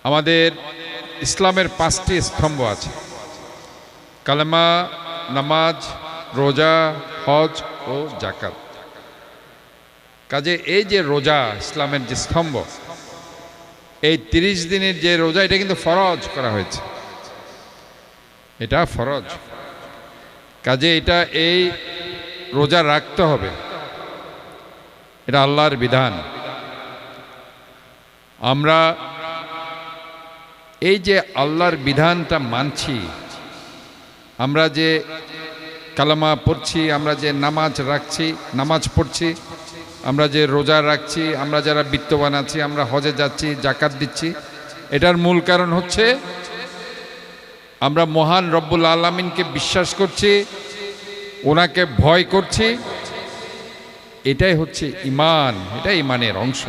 আমাদের ইসলামের 5টি স্তম্ভ আছে, কালেমা, নামাজ, রোজা, হজ ও জাকাত। কাজে এই যে রোজা ইসলামের যে স্তম্ভ, এই 30 দিনের যে রোজা, এটা কিন্তু ফরজ করা হয়েছে, এটা ফরজ। কাজে এটা এই রোজা রাখতে হবে, এটা আল্লাহর বিধান। আমরা এই যে আল্লাহর বিধানটা মানছি, আমরা যে কালেমা পড়ছি, আমরা যে নামাজ পড়ছি, আমরা যে রোজা রাখছি, আমরা যারা বিত্তবান আছি, আমরা হজে যাচ্ছি, জাকাত দিচ্ছি, এটার মূল কারণ হচ্ছে আমরা মহান রব্বুল আলামিনকে বিশ্বাস করছি, ওনাকে ভয় করছি। এটাই হচ্ছে ঈমান, এটাই ঈমানের অংশ।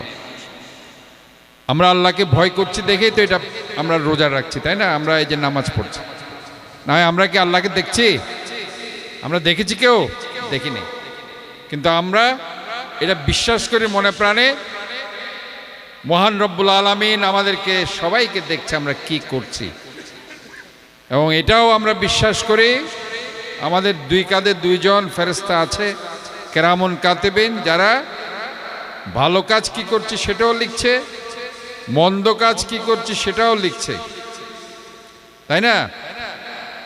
আমরা আল্লাহকে ভয় করছি দেখেই তো এটা আমরা রোজা রাখছি, তাই না? আমরা এই যে নামাজ পড়ছি, না হয় আমরা কি আল্লাহকে দেখছি? আমরা দেখেছি? কেউ দেখিনি, কিন্তু আমরা এটা বিশ্বাস করি মনে প্রাণে, মহান রব্বুল আলামিন আমাদেরকে সবাইকে দেখছে আমরা কি করছি। এবং এটাও আমরা বিশ্বাস করি আমাদের 2 কাঁধে 2 জন ফেরেশতা আছে, কেরামুন কাতিবিন, যারা ভালো কাজ কি করছি সেটাও লিখছে, মন্দ কাজ কি করছি সেটাও লিখছে, তাই না?